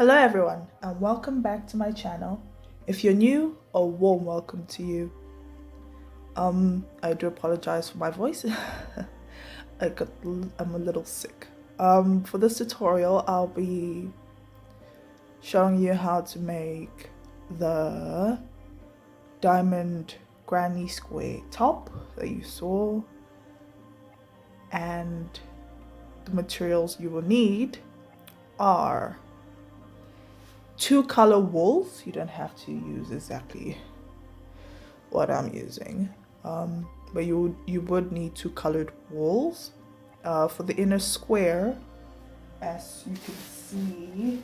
Hello everyone and welcome back to my channel. If you're new, a warm welcome to you. I do apologize for my voice. I'm a little sick. For this tutorial I'll be showing you how to make the diamond granny square top that you saw, and the materials you will need are 2 color wools. You don't have to use exactly what I'm using, but you would need 2 colored wools. For the inner square, as you can see,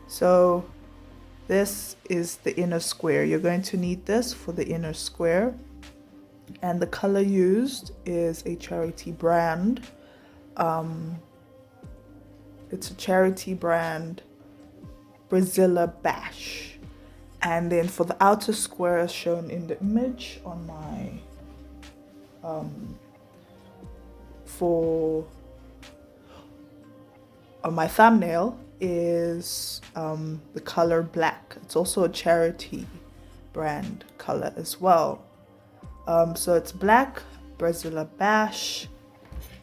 so this is the inner square. You're going to need this for the inner square, and the color used is a charity brand. It's a charity brand, Brazilla Bash. And then for the outer square, as shown in the image on my on my thumbnail, is the color black. It's also a charity brand color as well. So it's black, Brazilla Bash,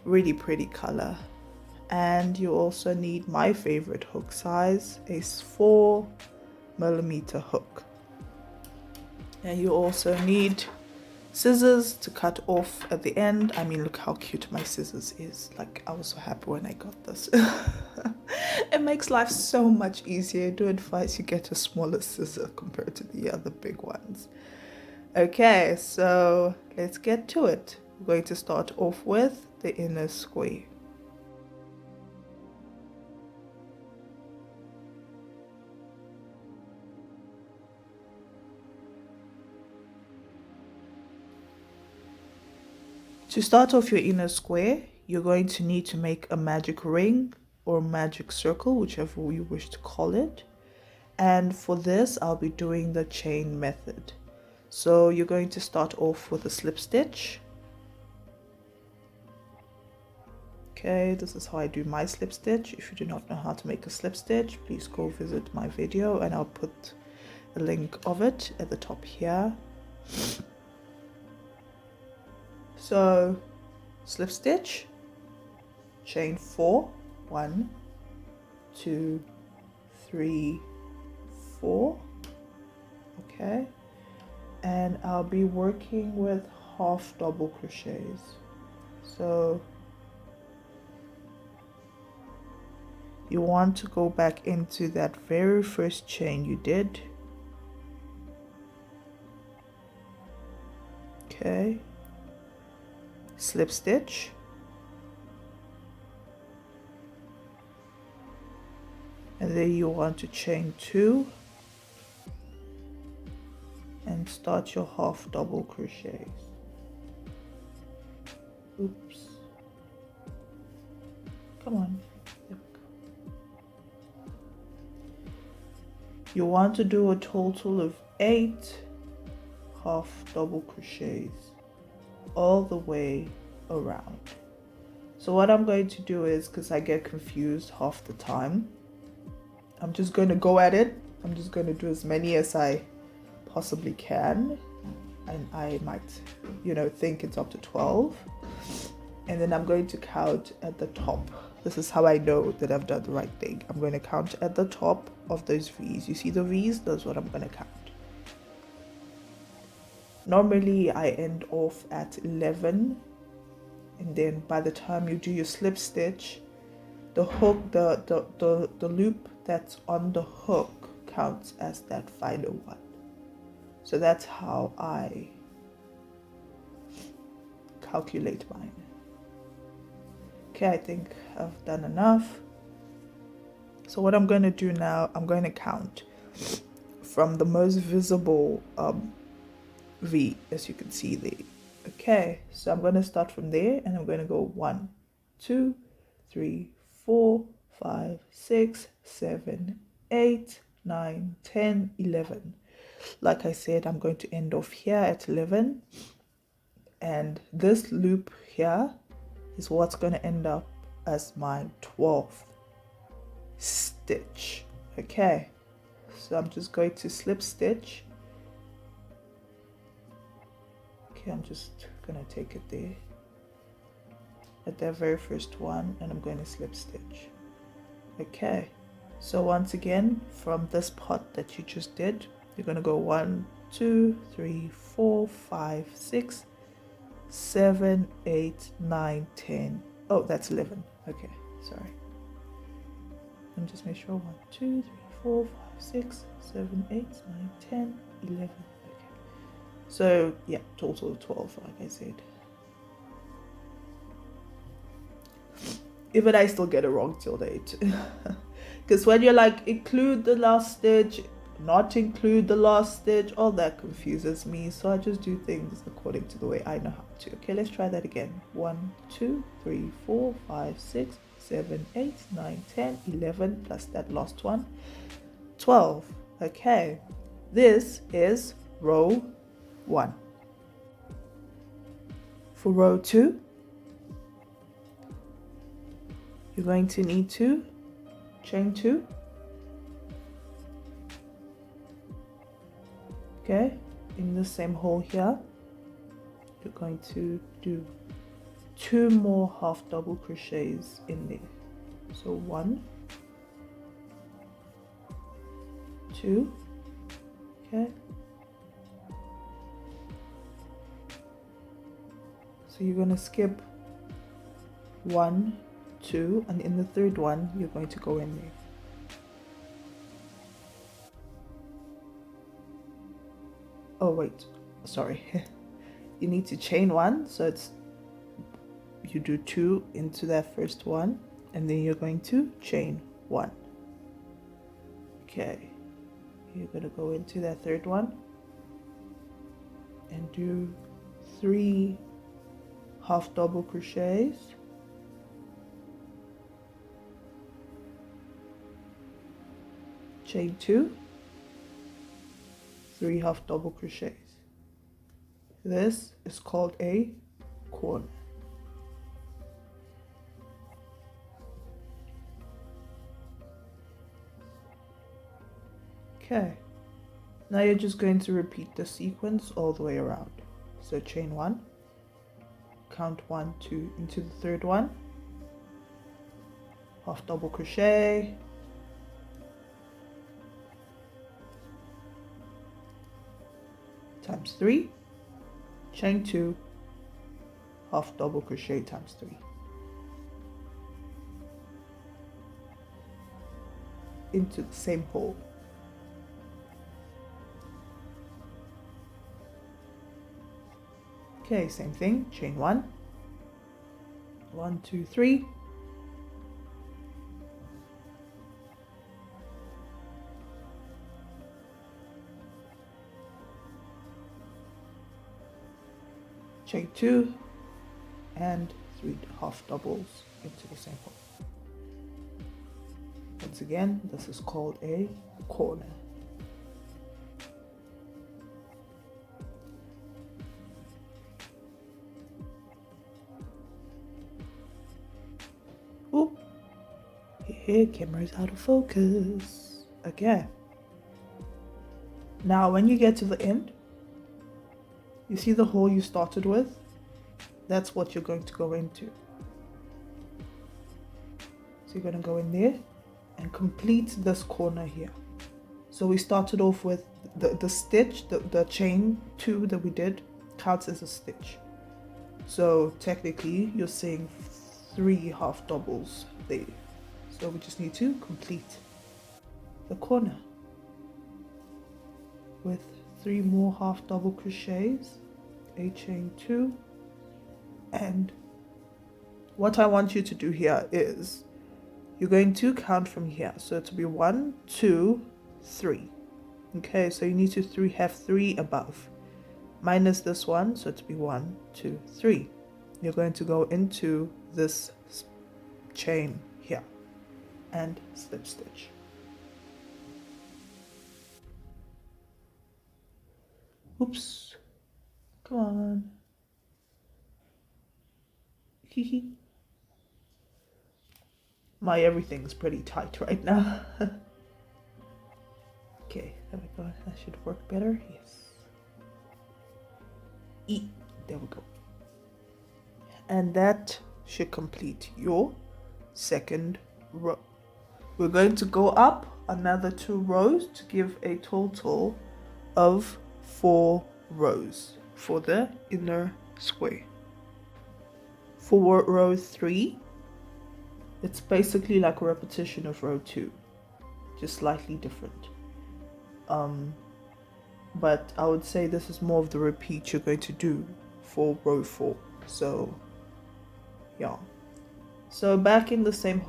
really pretty color. And you also need my favorite hook size, a 4mm hook. And you also need scissors to cut off at the end. I mean, look how cute my scissors is. Like, I was so happy when I got this. It makes life so much easier. I do advise you get a smaller scissor compared to the other big ones. Okay, so let's get to it. We're going to start off with the inner square. To start off your inner square, you're going to need to make a magic ring or magic circle, whichever you wish to call it. And for this, I'll be doing the chain method. So you're going to start off with a slip stitch. Okay, this is how I do my slip stitch. If you do not know how to make a slip stitch, please go visit my video and I'll put a link of it at the top here. So slip stitch, chain 4, 1, 2, 3, 4. Okay, and I'll be working with half double crochets. So you want to go back into that very first chain you did. Okay, slip stitch, and then you want to chain 2 and start your half double crochets. Oops, come on. There we go. You want to do a total of 8 half double crochets all the way around. So what I'm going to do is, because I get confused half the time, I'm just going to go at it. I'm just going to do as many as I possibly can, and I might, think it's up to 12, and then I'm going to count at the top. This is how I know that I've done the right thing. I'm going to count at the top of those V's. You see the V's? That's what I'm going to count. Normally I end off at 11, and then by the time you do your slip stitch, the hook, the loop that's on the hook counts as that final one. So that's how I calculate mine. Okay, I think I've done enough. So what I'm going to do now, I'm going to count from the most visible V, as you can see there. Okay, so I'm going to start from there, and I'm going to go 1, 2, 3, 4, 5, 6, 7, 8, 9, 10, 11. Like I said, I'm going to end off here at 11, and this loop here is what's going to end up as my 12th stitch. Okay, so I'm just going to slip stitch. Okay, I'm just gonna take it there at that very first one, and I'm going to slip stitch. Okay, so once again, from this part that you just did, you're gonna go 1 2 3 4 5 6 7 8 9 10. Oh, that's 11. Okay, sorry. Let me just make sure. 1 2 3 4 5 6 7 8 9 10 11. Okay, so yeah, total of 12, like I said. Even I still get it wrong till date. Because when you're like, include the last stitch, not include the last stitch, all that confuses me. So I just do things according to the way I know how to. Okay, let's try that again. 1 2 3 4 5 6 7 8 9 10 11 plus that last one, 12. Okay, this is row 1. For row 2, you're going to need to chain 2. Okay, in the same hole here, you're going to do 2 more half double crochets in there. So 1 2. Okay, so you're going to skip 1 2, and in the third one you're going to go in there. Oh wait, sorry. You need to chain 1, so it's, you do 2 into that first one, and then you're going to chain 1. Okay, you're going to go into that third one and do 3 half double crochets, chain 2, 3 half double crochets. This is called a corner. Okay, now you're just going to repeat the sequence all the way around. So chain 1, count 1 2 into the third one, half double crochet, times 3, chain 2, half double crochet times 3. Into the same hole. Okay, same thing, chain 1, 1 2 3, chain 2, and 3 half doubles into the same hole. Once again, this is called a corner. Oop, here, camera's out of focus. Okay. Now, when you get to the end, you see the hole you started with? That's what you're going to go into. So you're going to go in there and complete this corner here. So we started off with the stitch, the chain 2 that we did counts as a stitch. So technically you're seeing 3 half doubles there. So we just need to complete the corner with 3 more half double crochets, a chain 2, and what I want you to do here is you're going to count from here. So it'll be 1 2 3. Okay, so you need to have 3 above, minus this one, so it'll be 1 2 3. You're going to go into this chain here and slip stitch. Oops, come on. My everything's pretty tight right now. Okay, there we go. That should work better. Yes. There we go. And that should complete your second row. We're going to go up another 2 rows to give a total of 4 rows for the inner square. For row 3, it's basically like a repetition of row 2, just slightly different. But I would say this is more of the repeat you're going to do for row 4. So yeah, so back in the same.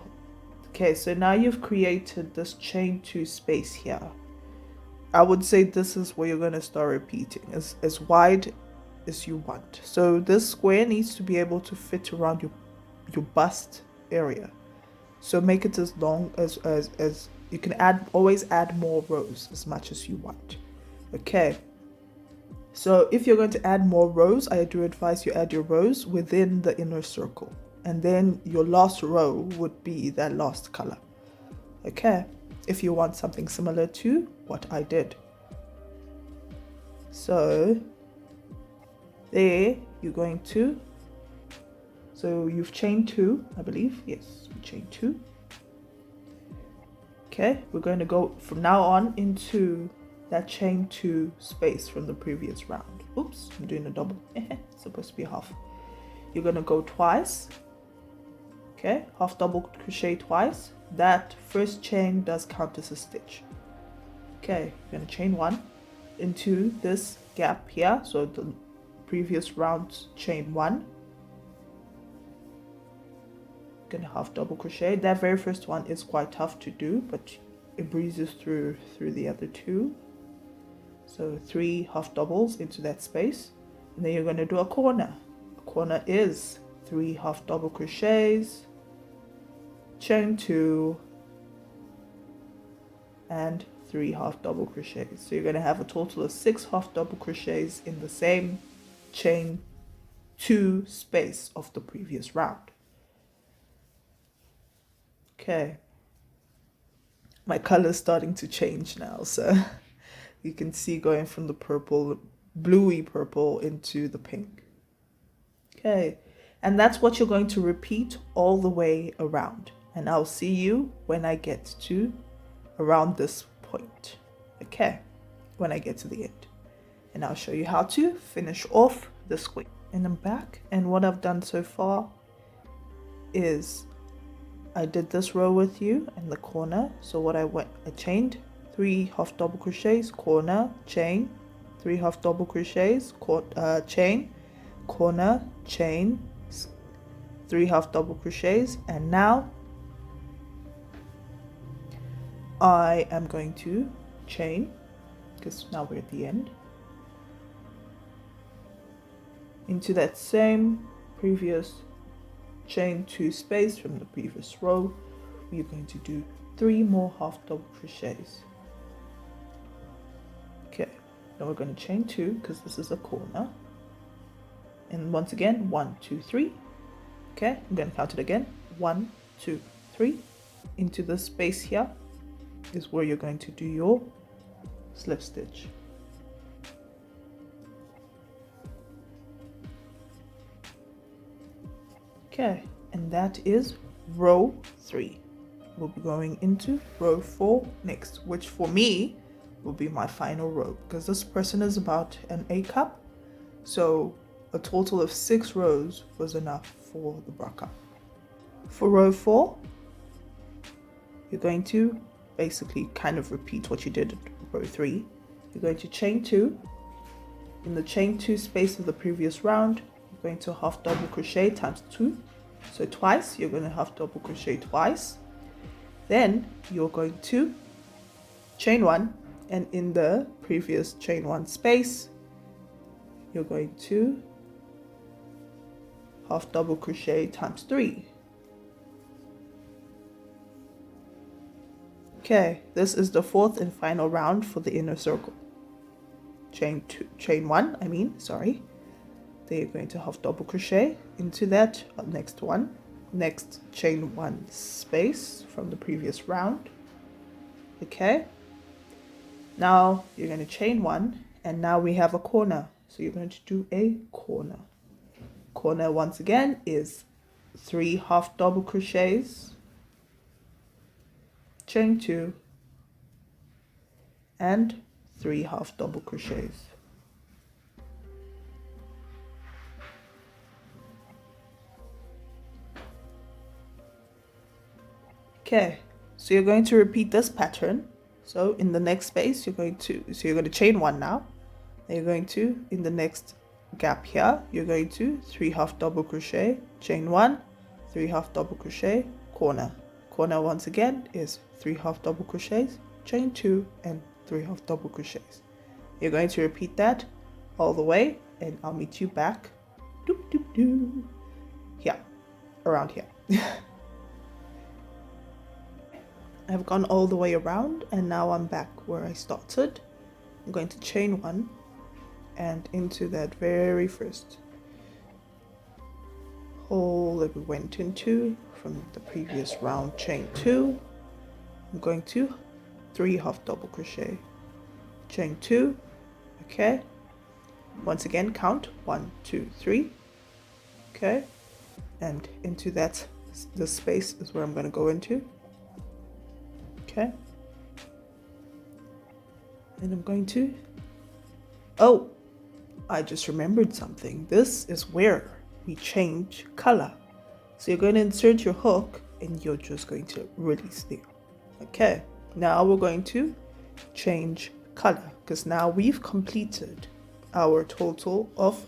Okay, so now you've created this chain 2 space here. I would say this is where you're going to start repeating as wide as you want. So this square needs to be able to fit around your bust area. So make it as long as you can always add more rows as much as you want. Okay, so if you're going to add more rows, I do advise you add your rows within the inner circle, and then your last row would be that last color. Okay, if you want something similar to what I did. So there you're going to, so you've chained 2, I believe. Yes, we chained 2. Okay, we're going to go from now on into that chain 2 space from the previous round. Oops, I'm doing a double. It's supposed to be half. You're going to go twice. Okay, half double crochet twice. That first chain does count as a stitch. Okay, you're going to chain 1 into this gap here. So the previous round chain 1. Going to half double crochet. That very first one is quite tough to do, but it breezes through the other 2. So 3 half doubles into that space, and then you're going to do a corner. A corner is 3 half double crochets, chain 2, and 3 half double crochets. So you're going to have a total of 6 half double crochets in the same chain 2 space of the previous round. Okay, my color is starting to change now, so you can see going from the purple, bluey purple into the pink. Okay, and that's what you're going to repeat all the way around. And I'll see you when I get to around this point. Okay, when I get to the end. And I'll show you how to finish off the square. And I'm back, and what I've done so far is I did this row with you in the corner. So what I chained 3 half double crochets, corner, chain, 3 half double crochets, chain, corner, chain, 3 half double crochets, and now I am going to chain, because now we're at the end, into that same previous chain 2 space from the previous row. We're going to do 3 more half double crochets. Okay, now we're going to chain 2 because this is a corner, and once again 1 2 3. Okay, I'm going to count it again, 1 2 3. Into the space here is where you're going to do your slip stitch. Okay, and that is row 3. We'll be going into row 4 next, which for me will be my final row, because this person is about an A cup, so a total of 6 rows was enough for the bra cup. For row 4, you're going to basically kind of repeat what you did in row 3. You're going to chain 2. In the chain 2 space of the previous round, you're going to half double crochet times 2. So twice, you're going to half double crochet twice. Then you're going to chain 1, and in the previous chain 1 space, you're going to half double crochet times 3. Okay, this is the 4th and final round for the inner circle. Chain 1, Then you're going to half double crochet into that next one, next chain 1 space from the previous round. Okay, now you're going to chain 1, and now we have a corner, so you're going to do a corner. Corner once again is 3 half double crochets, chain 2, and 3 half double crochets. Okay, so you're going to repeat this pattern. So in the next space, you're going to chain 1 now. Then you're going to, in the next gap here, you're going to 3 half double crochet, chain 1, 3 half double crochet, corner. Corner once again is 3 half double crochets, chain 2, and 3 half double crochets. You're going to repeat that all the way, and I'll meet you back here, around here. I've gone all the way around, and now I'm back where I started. I'm going to chain 1 and into that very first hole that we went into from the previous round, chain 2. I'm going to 3 half double crochet, chain 2. Okay, once again count 1, 2, 3. Okay, and into that, the space is where I'm going to go into. Okay, and I'm going to, oh, I just remembered something. This is where we change color. So you're going to insert your hook, and you're just going to release there. Okay, now we're going to change color, because now we've completed our total of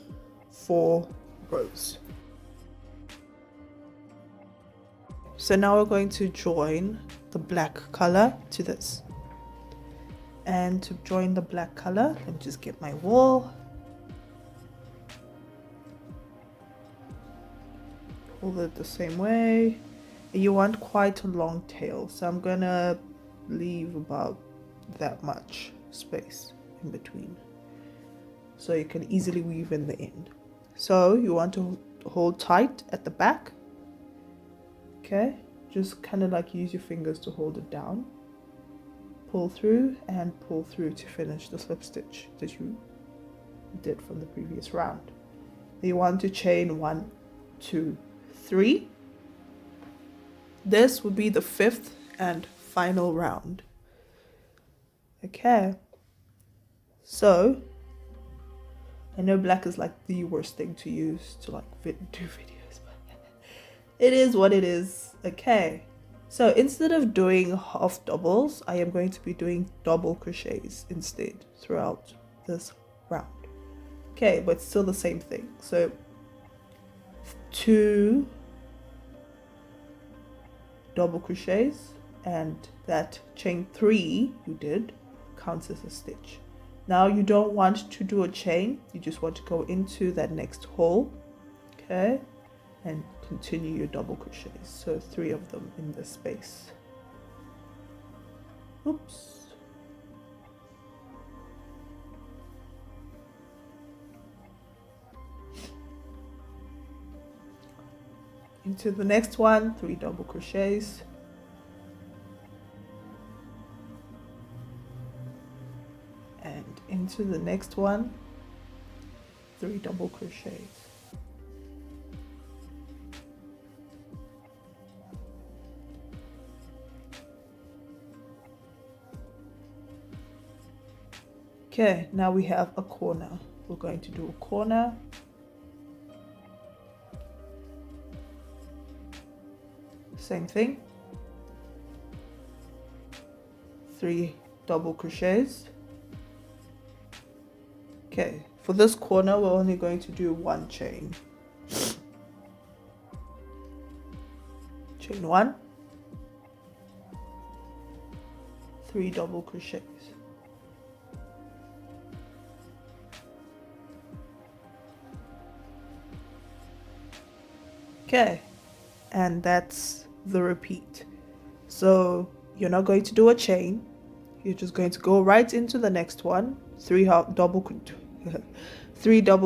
4 rows. So now we're going to join the black color to this. And to join the black color, let me just get my wool. Hold it the same way. You want quite a long tail, so I'm gonna leave about that much space in between, so you can easily weave in the end. So you want to hold tight at the back. Okay, just kind of like use your fingers to hold it down. Pull through and pull through to finish the slip stitch that you did from the previous round. You want to chain 1, 2, 3. This would be the 5th and final round. Okay, so I know black is like the worst thing to use to like do videos, but it is what it is. Okay, so instead of doing half doubles, I am going to be doing double crochets instead throughout this round. Okay, but still the same thing. So 2 double crochets, and that chain 3 you did counts as a stitch. Now you don't want to do a chain, you just want to go into that next hole, okay, and continue your double crochets. So 3 of them in this space. Oops. Into the next one, 3 double crochets. And into the next one, 3 double crochets. Okay, now we have a corner. We're going to do a corner. Same thing. 3 double crochets. Okay, for this corner, we're only going to do 1 chain. Chain 1. 3 double crochets. Okay, and that's the repeat. So you're not going to do a chain, you're just going to go right into the next one, 3 double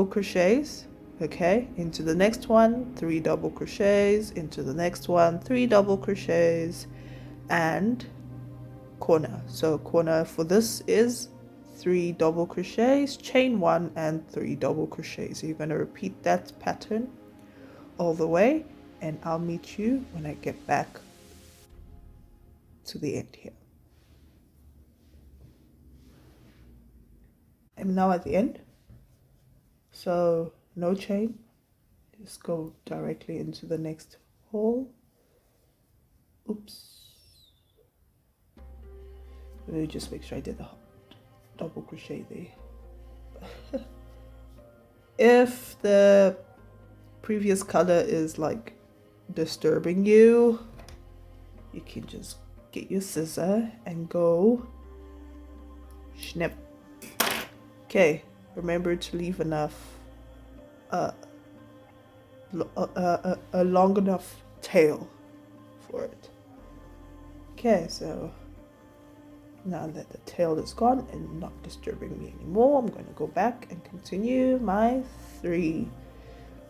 crochets, Okay, into the next one, 3 double crochets, into the next one, 3 double crochets, and corner. So corner for this is 3 double crochets, chain 1 and 3 double crochets. So you're going to repeat that pattern all the way, and I'll meet you when I get back to the end here. I'm now at the end, so no chain, just go directly into the next hole. Oops, let me just make sure I did the double crochet there. If the previous color is like disturbing you, you can just get your scissor and go snip. Okay, remember to leave enough a long enough tail for it. Okay, so now that the tail is gone and not disturbing me anymore, I'm going to go back and continue my 3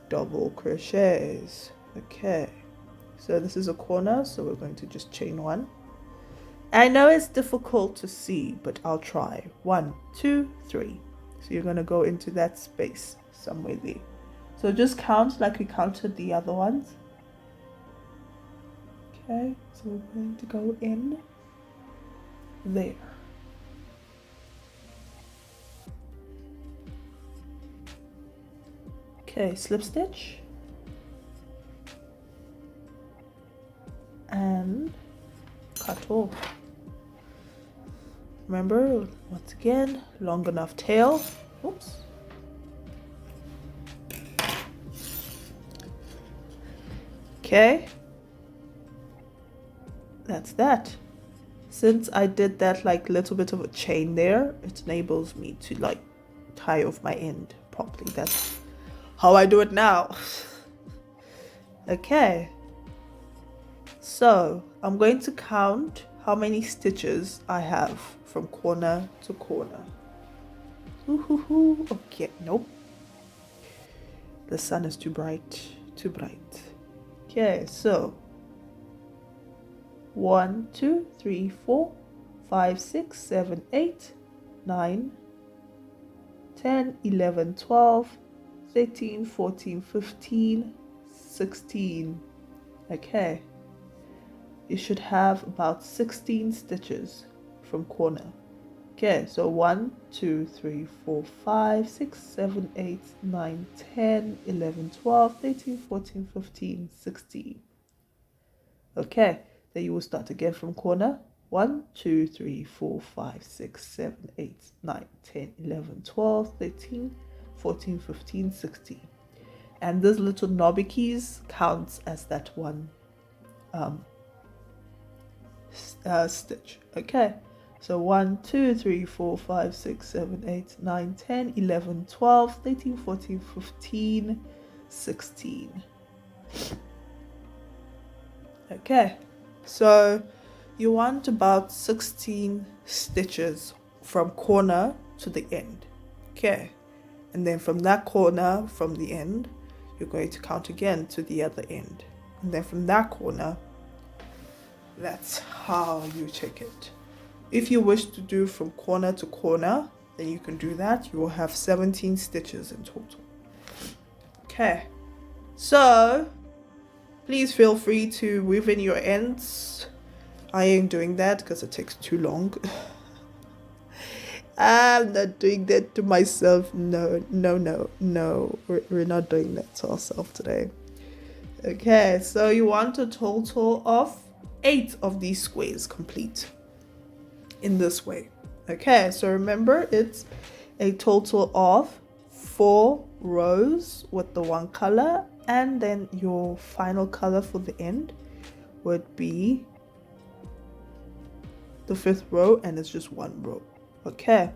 double crochets. Okay, so this is a corner, so we're going to just chain 1. I know it's difficult to see, but I'll try. 1, 2, 3. So you're going to go into that space somewhere there. So just count like we counted the other ones. Okay, so we're going to go in there. Okay, slip stitch. And cut off. Remember, once again, long enough tail. Oops. Okay. That's that. Since I did that like little bit of a chain there, it enables me to like tie off my end properly. That's how I do it now. Okay. So I'm going to count how many stitches I have from corner to corner. Ooh, okay, nope. The sun is too bright, too bright. Okay, so 1, 2, 3, 4, 5, 6, 7, 8, 9, 10, 11, 12, 13, 14, 15, 16. Okay. You should have about 16 stitches from corner. Okay, so 1, 2, 3, 4, 5, 6, 7, 8, 9, 10, 11, 12, 13, 14, 15, 16. Okay, then you will start again from corner. 1, 2, 3, 4, 5, 6, 7, 8, 9, 10, 11, 12, 13, 14, 15, 16. And those little knobby keys counts as that one stitch. Okay, so 1, 2, 3, 4, 5, 6, 7, 8, 9, 10, 11, 12, 13, 14, 15, 16. Okay, so you want about 16 stitches from corner to the end. Okay, and then from that corner, from the end, you're going to count again to the other end, and then from that corner. That's how you check it. If you wish to do from corner to corner, then you can do that. You will have 17 stitches in total. Okay, so please feel free to weave in your ends. I ain't doing that because it takes too long. I'm not doing that to myself. No. We're not doing that to ourselves today. Okay, so you want a total of 8 of these squares complete in this way. Okay, so remember it's a total of 4 rows with the one color, and then your final color for the end would be the 5th row, and it's just 1 row. Okay,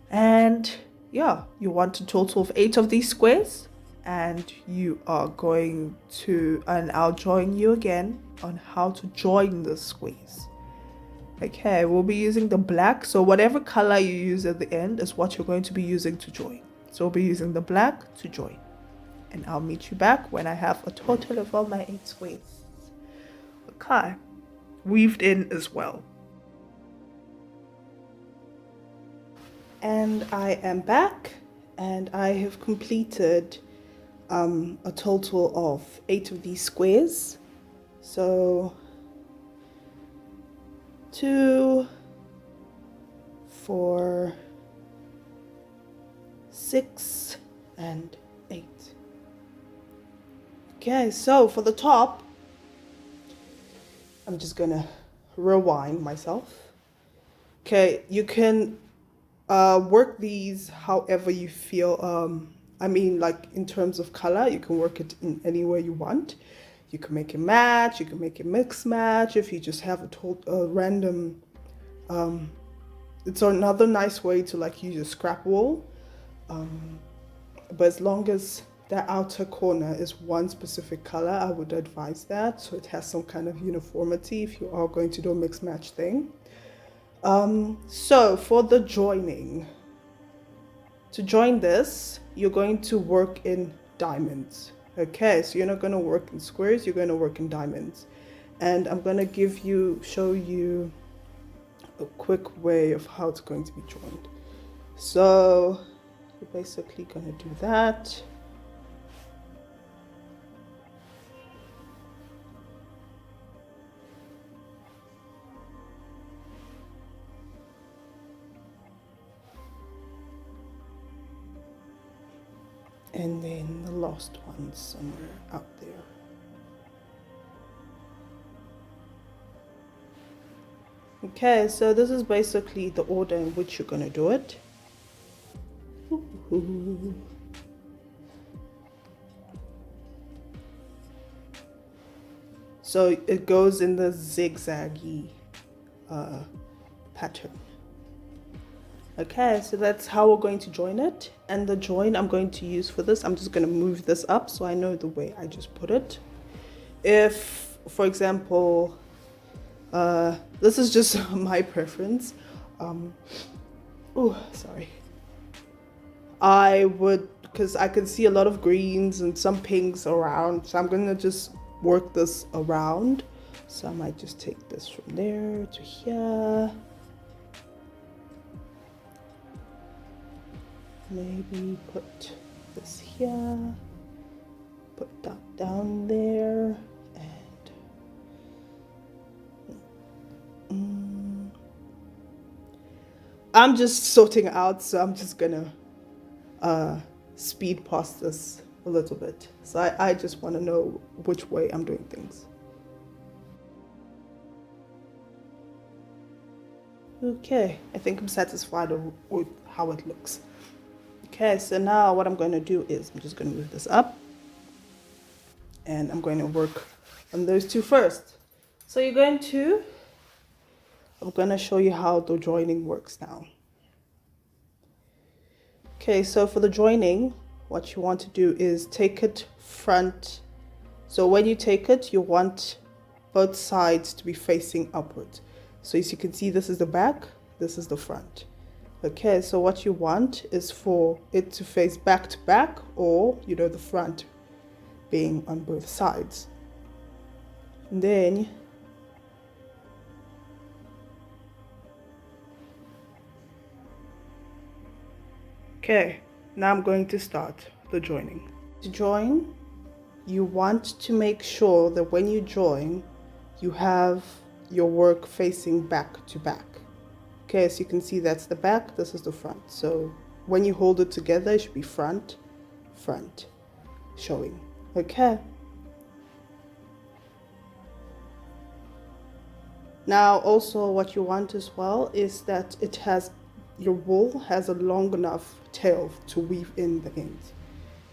and yeah, you want a total of 8 of these squares, and you are going to, and I'll join you again on how to join the squares. Okay, we'll be using the black, so whatever color you use at the end is what you're going to be using to join. So we'll be using the black to join. And I'll meet you back when I have a total of all my 8 squares. Okay, weaved in as well. And I am back, and I have completed a total of 8 of these squares. So 2, 4, 6, and 8. Okay, so for the top, I'm just gonna rewind myself. Okay, you can work these however you feel. I mean, like in terms of color, you can work it in any way you want. You can make it match, you can make it mix match. If you just have a random, it's another nice way to like use a scrap wool. But as long as the outer corner is one specific color, I would advise that, so it has some kind of uniformity if you are going to do a mix match thing. So for the joining, to join this, you're going to work in diamonds. Okay, so you're not going to work in squares, you're going to work in diamonds. And I'm going to show you a quick way of how it's going to be joined. So you're basically going to do that. And then the last one somewhere out there. Okay, so this is basically the order in which you're going to do it. So it goes in the zigzaggy pattern. Okay, so that's how we're going to join it. And the join I'm going to use for this, I'm just going to move this up so I know the way I just put it. If, for example, this is just my preference. Oh, sorry. I would, because I can see a lot of greens and some pinks around, so I'm going to just work this around. So I might just take this from there to here. Maybe put this here, put that down there, and I'm just sorting out, so I'm just gonna speed past this a little bit. So I just want to know which way I'm doing things. Okay, I think I'm satisfied with how it looks. Okay, so now what I'm going to do is I'm just going to move this up, and I'm going to work on those 2 first. So I'm going to show you how the joining works now. Okay, so for the joining, what you want to do is take it front. So when you take it, you want both sides to be facing upwards. So as you can see, this is the back, this is the front. Okay, so what you want is for it to face back to back, or, you know, the front being on both sides. And then okay, now I'm going to start the joining. To join, you want to make sure that when you join, you have your work facing back to back. Okay, so you can see that's the back, this is the front. So when you hold it together, it should be front, front, showing. Okay. Now also what you want as well is that your wool has a long enough tail to weave in the ends,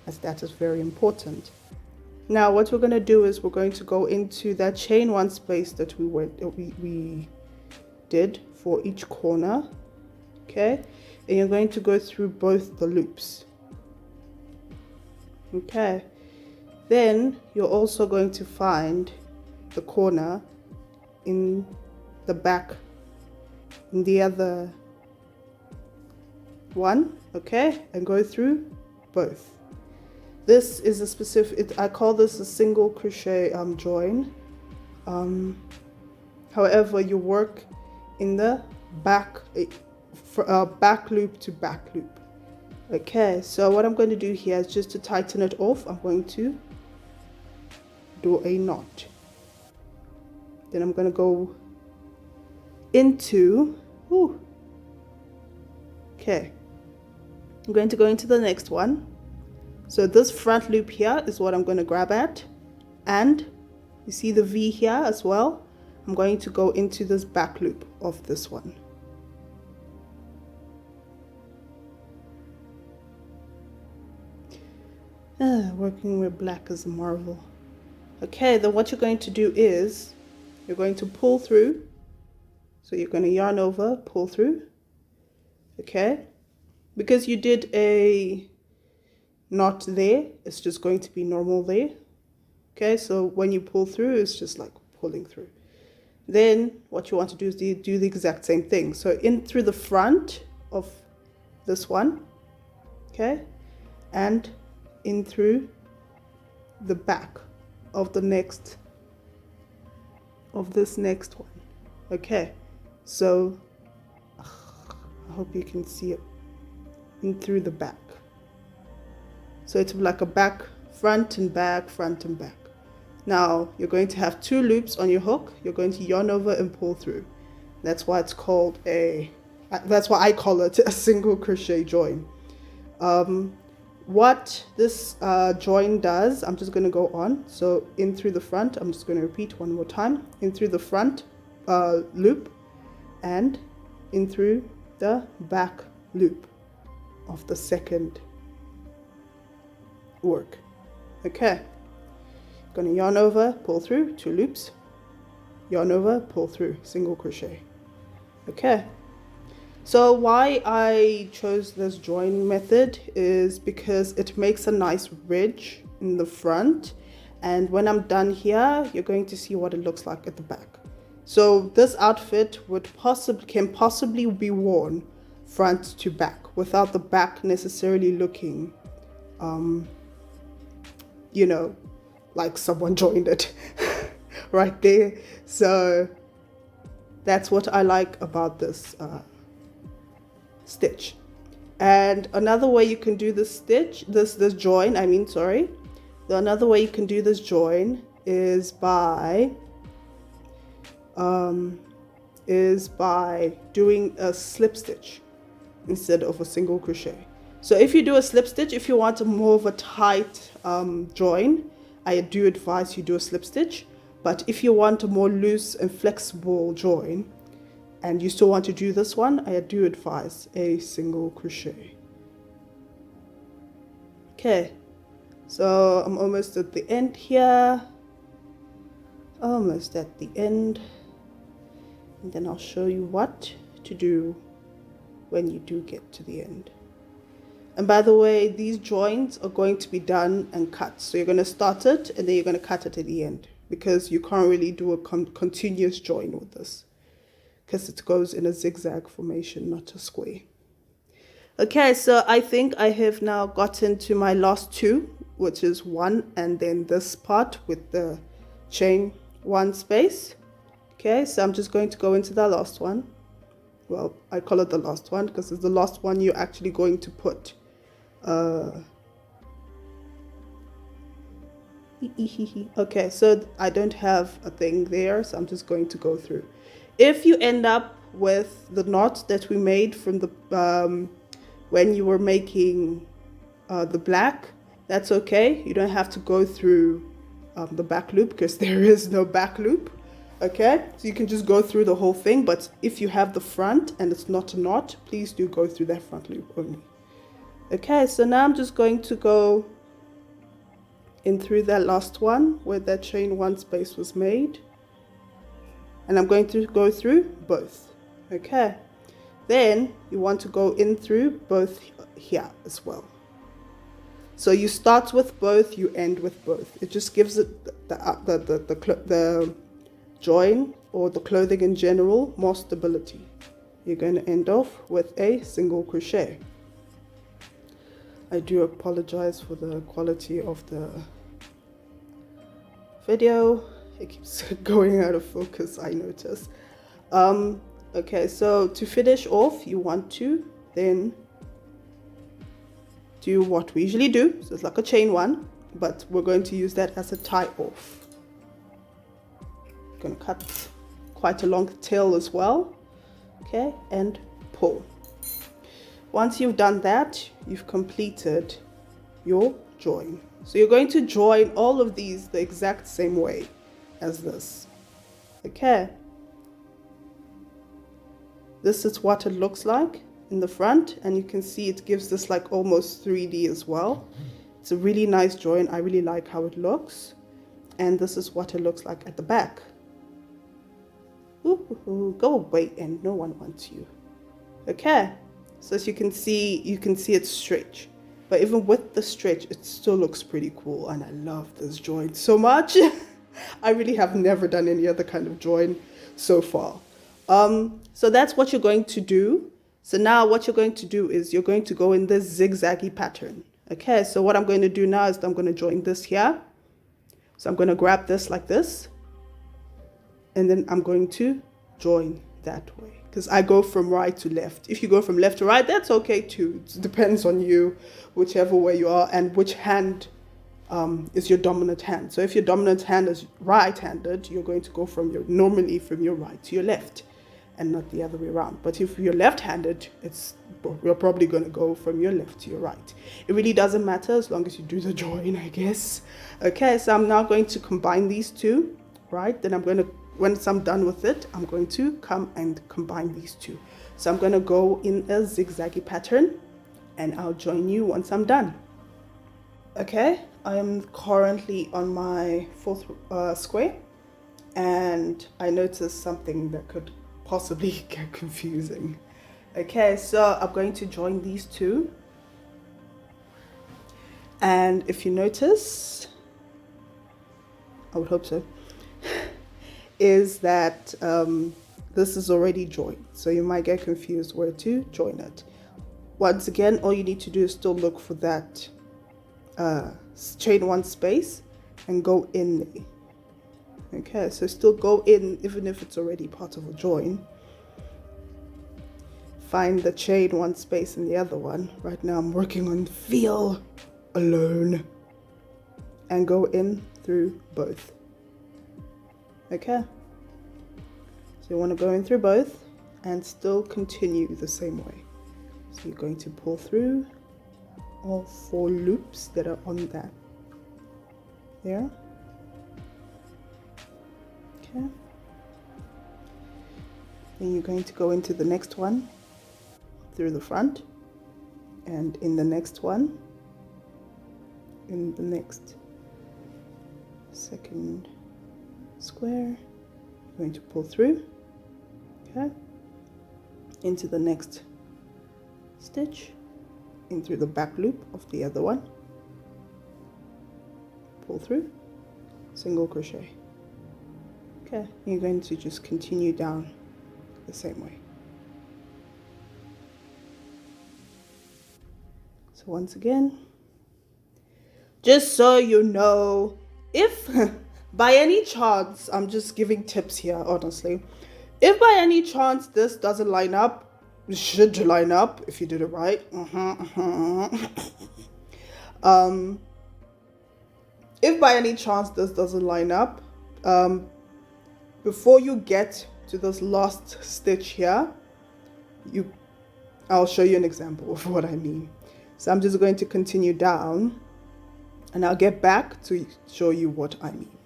as that is very important. Now what we're going to do is we're going to go into that chain 1 space that we did for each corner. Okay, and you're going to go through both the loops. Okay, then you're also going to find the corner in the back, in the other one, okay, and go through both. This is a specific, I call this a single crochet join. However, you work in the back, back loop to back loop. Okay, so what I'm going to do here is just to tighten it off, I'm going to do a knot. Then I'm going to go into, okay, I'm going to go into the next one. So this front loop here is what I'm going to grab at, and you see the V here as well. I'm going to go into this back loop of this one. Working with black is a marvel. Okay, then what you're going to do is you're going to pull through. So you're going to yarn over, pull through. Okay, because you did a knot there, it's just going to be normal there. Okay, so when you pull through, it's just like pulling through. Then what you want to do is do the exact same thing. So in through the front of this one, okay, and in through the back of the next, of this next one. Okay, so I hope you can see it, in through the back. So it's like a back, front and back, front and back. Now you're going to have 2 loops on your hook. You're going to yarn over and pull through. That's why it's called that's why I call it a single crochet join. What this join does, I'm just going to go on. So in through the front, I'm just going to repeat one more time. In through the front loop and in through the back loop of the second work. Okay, gonna yarn over, pull through, 2 loops, yarn over, pull through, single crochet. Okay, so why I chose this join method is because it makes a nice ridge in the front, and when I'm done here, you're going to see what it looks like at the back. So this outfit can possibly be worn front to back without the back necessarily looking you know, like someone joined it right there. So that's what I like about this stitch. And another way you can do this stitch, this join, another way you can do this join is by doing a slip stitch instead of a single crochet. So if you do a slip stitch, if you want more of a tight join, I do advise you do a slip stitch. But if you want a more loose and flexible join, and you still want to do this one, I do advise a single crochet. Okay, so I'm almost at the end here. Almost at the end. And then I'll show you what to do when you do get to the end. And by the way, these joins are going to be done and cut. So you're going to start it and then you're going to cut it at the end, because you can't really do a continuous join with this, because it goes in a zigzag formation, not a square. Okay, so I think I have now gotten to my last 2, which is 1 and then this part with the chain 1 space. Okay, so I'm just going to go into the last one. Well, I call it the last one because it's the last one you're actually going to put okay, so I don't have a thing there, so I'm just going to go through. If you end up with the knot that we made from the when you were making the black, that's okay. You don't have to go through the back loop, because there is no back loop. Okay, so you can just go through the whole thing, but if you have the front and it's not a knot, please do go through that front loop only. Okay, so now I'm just going to go in through that last one where that chain 1 space was made, and I'm going to go through both. Okay, then you want to go in through both here as well. So you start with both, you end with both. It just gives it the join, or the clothing in general, more stability. You're going to end off with a single crochet. I do apologize for the quality of the video. It keeps going out of focus, I notice. Okay, so to finish off, you want to then do what we usually do. So it's like a chain one, but we're going to use that as a tie off. Going to cut quite a long tail as well. Okay, and pull. Once you've done that, you've completed your join. So you're going to join all of these the exact same way as this. Okay. This is what it looks like in the front, and you can see it gives this like almost 3D as well. It's a really nice join. I really like how it looks. And this is what it looks like at the back. Ooh, go away, and no one wants you. Okay, so as you can see it stretch. But even with the stretch, it still looks pretty cool, and I love this join so much. I really have never done any other kind of join so far. So that's what you're going to do. So now what you're going to do is you're going to go in this zigzaggy pattern. Okay, so what I'm going to do now is I'm going to join this here. So I'm going to grab this like this, and then I'm going to join that way, because I go from right to left. If you go from left to right, that's okay too. It depends on you, whichever way you are, and which hand is your dominant hand. So if your dominant hand is right-handed, you're going to go normally from your right to your left, and not the other way around. But if you're left-handed, you're probably going to go from your left to your right. It really doesn't matter as long as you do the join, I guess. Okay, so I'm now going to combine these two, right? Then once I'm done with it, I'm going to come and combine these two. So I'm going to go in a zigzaggy pattern, and I'll join you once I'm done. Okay, I am currently on my fourth square, and I noticed something that could possibly get confusing. Okay, so I'm going to join these two, and if you notice, I would hope so, is that this is already joined, so you might get confused where to join it. Once again, all you need to do is still look for that chain one space and go in there. Okay, so still go in even if it's already part of a join. Find the chain one space in the other one. Right now I'm working on feel alone, and go in through both. Okay, so you want to go in through both and still continue the same way. So you're going to pull through all 4 loops that are on that there. Okay, then you're going to go into the next one through the front, and in the next one, in the next second square, you're going to pull through, okay, into the next stitch, in through the back loop of the other one, pull through, single crochet. Okay, you're going to just continue down the same way. So once again, just so you know, if by any chance, I'm just giving tips here, honestly, if by any chance this doesn't line up, it should line up if you did it right. If by any chance this doesn't line up, before you get to this last stitch here, I'll show you an example of what I mean. So I'm just going to continue down, and I'll get back to show you what I mean.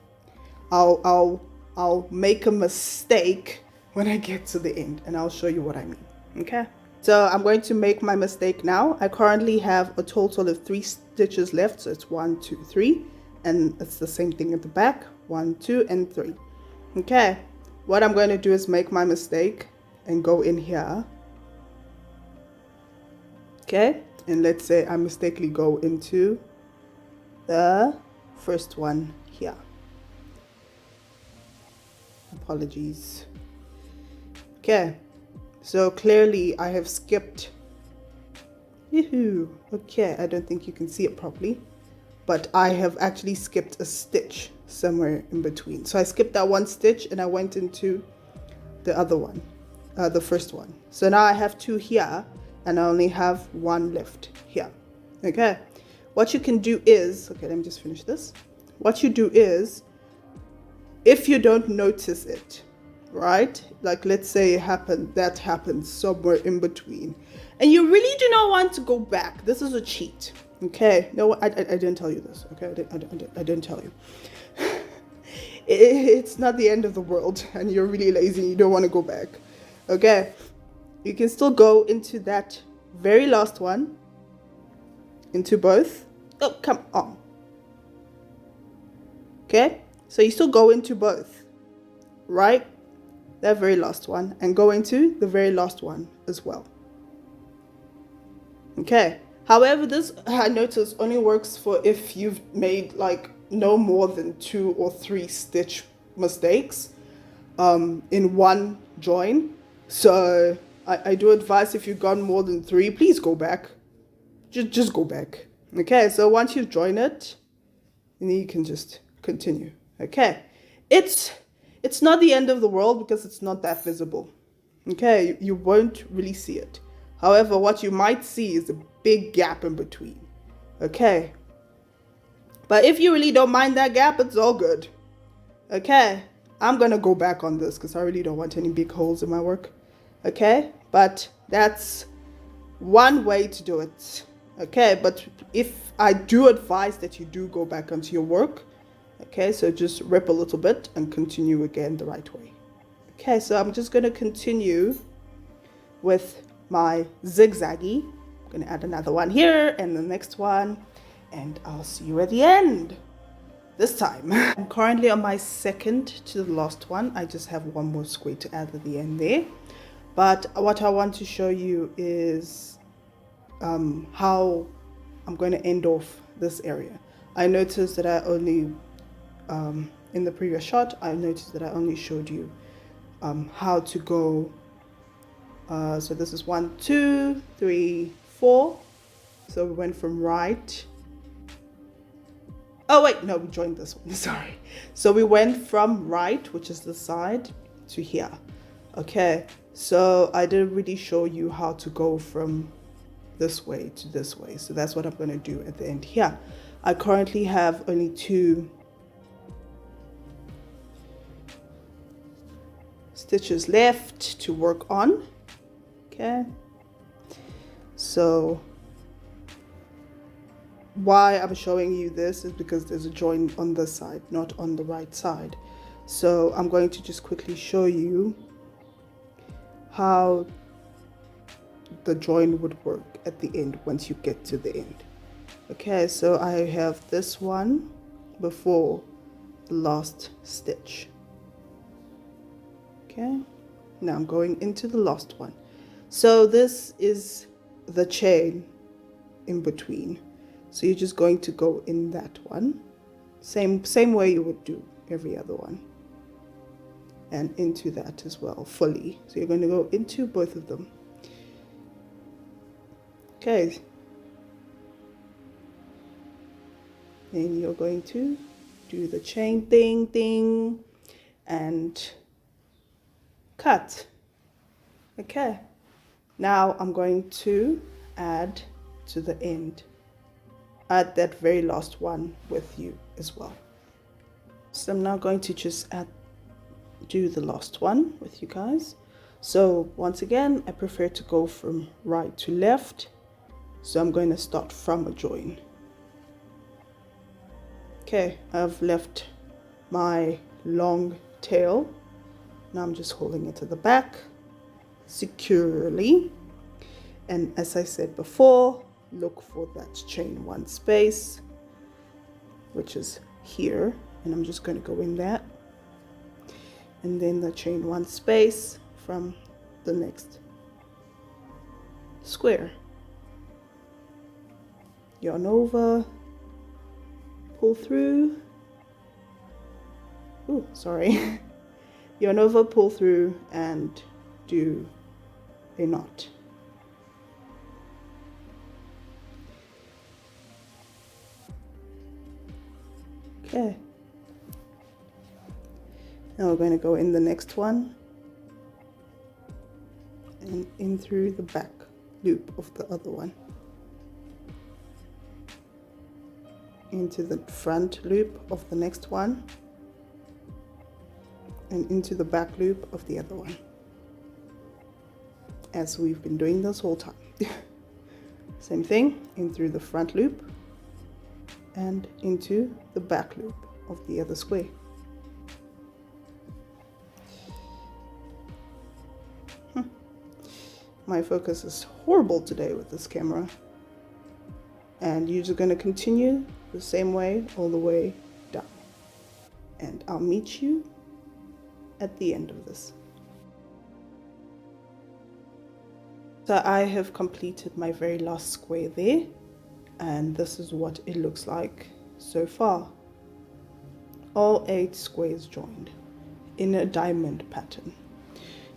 I'll make a mistake when I get to the end, and I'll show you what I mean. Okay, so I'm going to make my mistake now. I currently have a total of 3 stitches left, so it's 1, 2, 3, and it's the same thing at the back, 1, 2, and 3. Okay, what I'm going to do is make my mistake and go in here. Okay, and let's say I mistakenly go into the first one here. Apologies. Okay, so clearly I have skipped Yoo-hoo. Okay, I don't think you can see it properly, but I have actually skipped a stitch somewhere in between. So I skipped that one stitch and I went into the other one, the first one. So now I have 2 here and I only have 1 left here. Okay, what you can do is, okay, let me just finish this. What you do is, if you don't notice it, right? Like, let's say that happens somewhere in between and you really do not want to go back. This is a cheat. Okay, no, I didn't tell you this. Okay, I didn't tell you. It's not the end of the world and you're really lazy and you don't want to go back. Okay, you can still go into that very last one, into both. Oh, come on. Okay, so you still go into both, right? That very last one, and go into the very last one as well. Okay, however, this I noticed only works for if you've made like no more than 2 or 3 stitch mistakes in one join. So I do advise, if you've gone more than 3, please go back. Just go back. Okay, so once you join it, and then you can just continue. Okay, it's not the end of the world because it's not that visible. Okay, you won't really see it. However, what you might see is a big gap in between. Okay, but if you really don't mind that gap, it's all good. Okay, I'm gonna go back on this because I really don't want any big holes in my work. Okay, but that's one way to do it. Okay, but if I do advise that you do go back onto your work. Okay, so just rip a little bit and continue again the right way. Okay, so I'm just going to continue with my zigzaggy. I'm going to add another one here and the next one, and I'll see you at the end this time. I'm currently on my second to the last one. I just have one more square to add at the end there. But what I want to show you is how I'm going to end off this area. I noticed that I only in the previous shot, I noticed that I only showed you how to go. So this is 1, 2, 3, 4. So we went from right. Oh wait, no, we joined this one. Sorry. So we went from right, which is the side, to here. Okay. So I didn't really show you how to go from this way to this way. So that's what I'm going to do at the end here. I currently have only 2 stitches left to work on. Okay, so why I'm showing you this is because there's a join on this side, not on the right side. So I'm going to just quickly show you how the join would work at the end once you get to the end. Okay, so I have this one before the last stitch. Okay, now I'm going into the last one. So this is the chain in between. So you're just going to go in that one. Same way you would do every other one. And into that as well, fully. So you're going to go into both of them. Okay. Then you're going to do the chain thing and cut. Okay, now I'm going to add to the end, add that very last one with you as well. So I'm now going to just do the last one with you guys. So once again, I prefer to go from right to left, so I'm going to start from a join. Okay, I've left my long tail. Now I'm just holding it to the back securely, and as I said before, look for that chain 1 space, which is here, and I'm just going to go in that, and then the chain 1 space from the next square. Yarn over, pull through. Oh, sorry. Yarn over, pull through, and do a knot. Okay. Now we're going to go in the next one and in through the back loop of the other one, into the front loop of the next one, and into the back loop of the other one, as we've been doing this whole time. Same thing, in through the front loop and into the back loop of the other square. My focus is horrible today with this camera. And you're just going to continue the same way all the way down. And I'll meet you at the end of this. So I have completed my very last square there. And this is what it looks like so far. All 8 squares joined in a diamond pattern.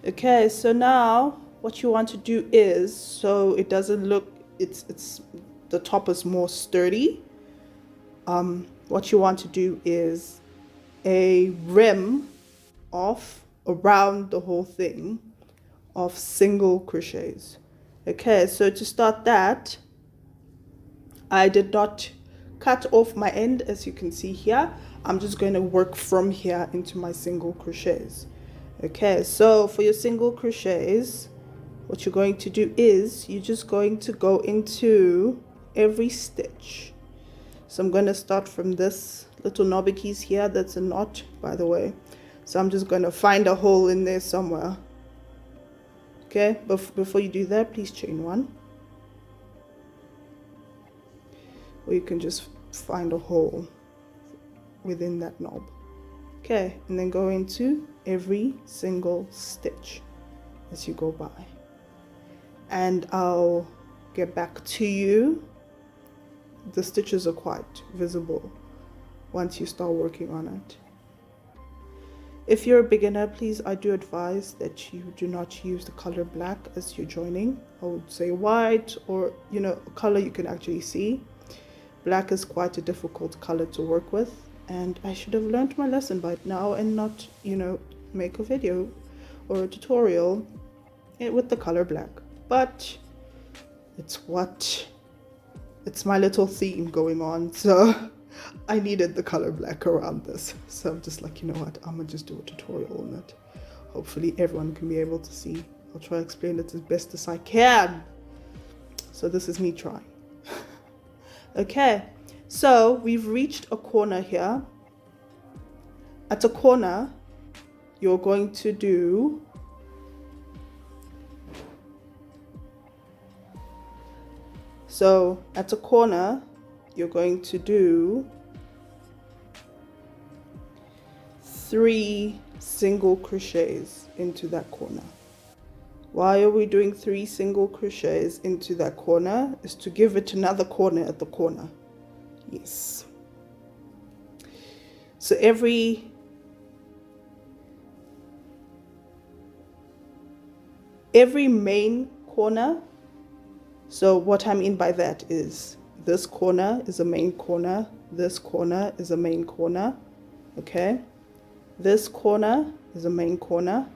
Okay, so now what you want to do is, so it doesn't look, it's the top is more sturdy. What you want to do is a rim of around the whole thing of single crochets. Okay, so to start that, I did not cut off my end, as you can see here. I'm just going to work from here into my single crochets. Okay, so for your single crochets, what you're going to do is you're just going to go into every stitch. So I'm going to start from this little knobby keys here. That's a knot, by the way. So I'm just going to find a hole in there somewhere. Okay, but before you do that, please chain 1. Or you can just find a hole within that knob. Okay, and then go into every single stitch as you go by. And I'll get back to you. The stitches are quite visible once you start working on it. If you're a beginner, please, I do advise that you do not use the color black as you're joining. I would say white, or a color you can actually see. Black is quite a difficult color to work with, and I should have learned my lesson by now and not, make a video or a tutorial with the color black. But it's my little theme going on, so I needed the color black around this. So I'm just like, you know what, I'm gonna just do a tutorial on it. Hopefully everyone can be able to see. I'll try to explain it as best as I can. So this is me trying. Okay, so we've reached a corner here. At a corner, you're going to do at a corner, you're going to do 3 single crochets into that corner. Why are we doing 3 single crochets into that corner? Is to give it another corner at the corner. Yes. So every main corner, so what I mean by that is this corner is a main corner, this corner is a main corner, okay? This corner is a main corner,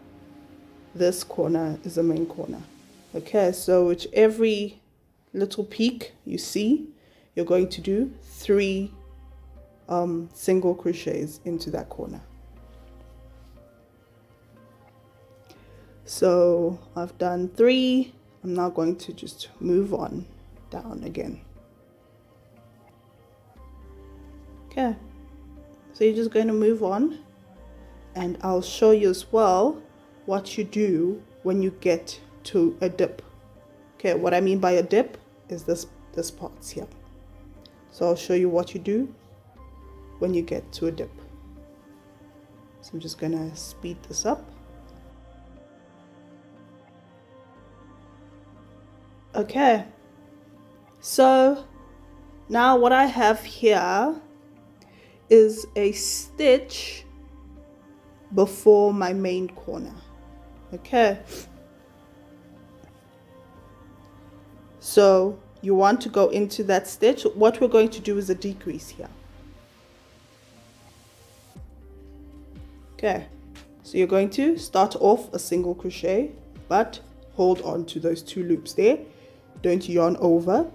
this corner is a main corner. Okay, so with every little peak you see, you're going to do 3 single crochets into that corner. So I've done 3. I'm now going to just move on down again. Okay, so you're just going to move on, and I'll show you as well what you do when you get to a dip. Okay, what I mean by a dip is this part here. So I'll show you what you do when you get to a dip. So I'm just gonna speed this up. Okay, so now what I have here is a stitch before my main corner. Okay, so you want to go into that stitch. What we're going to do is a decrease here. Okay, so you're going to start off a single crochet, but hold on to those 2 loops there. Don't yarn over.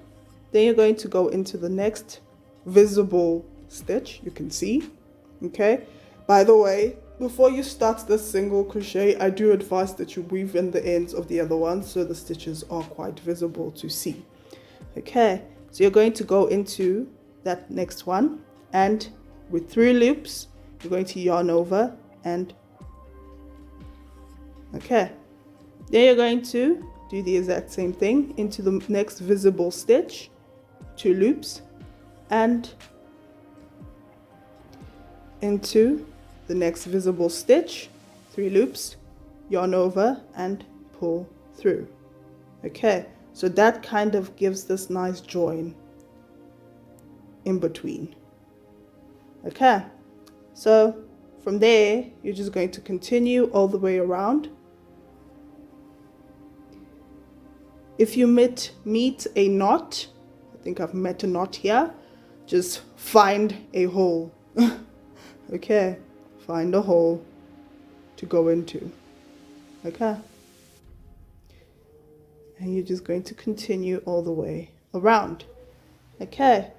Then you're going to go into the next visible stitch, you can see. Okay, by the way, before you start this single crochet, I do advise that you weave in the ends of the other ones so the stitches are quite visible to see. Okay, so you're going to go into that next one, and with 3 loops you're going to yarn over, and okay, then you're going to do the exact same thing into the next visible stitch, 2 loops, and into the next visible stitch, 3 loops, yarn over and pull through. Okay, so that kind of gives this nice join in between. Okay, so from there you're just going to continue all the way around. If you meet a knot, I think I've met a knot here, just find a hole. Okay, find a hole to go into. Okay, and you're just going to continue all the way around. Okay,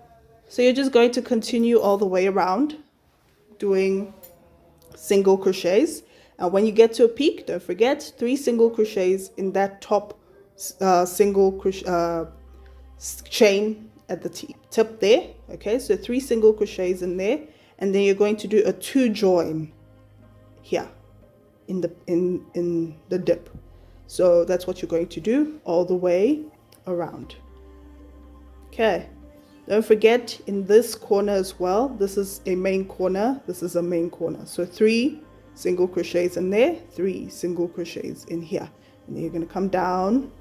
so you're just going to continue all the way around doing single crochets, and when you get to a peak, don't forget 3 single crochets in that top single crochet chain at the tip there. Okay, so 3 single crochets in there, and then you're going to do a 2 join here in the dip. So that's what you're going to do all the way around. Okay, don't forget in this corner as well, this is a main corner, this is a main corner, so 3 single crochets in there, 3 single crochets in here, and then you're going to come down,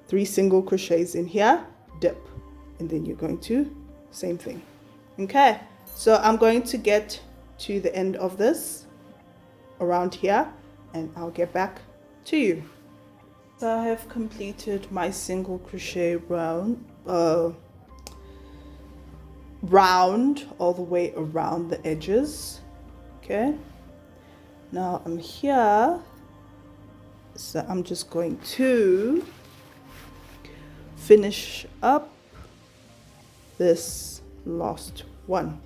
3 single crochets in here, dip, and then you're going to same thing. Okay, so I'm going to get to the end of this around here, and I'll get back to you. So I have completed my single crochet round all the way around the edges. Okay, now I'm here, so I'm just going to finish up this last one.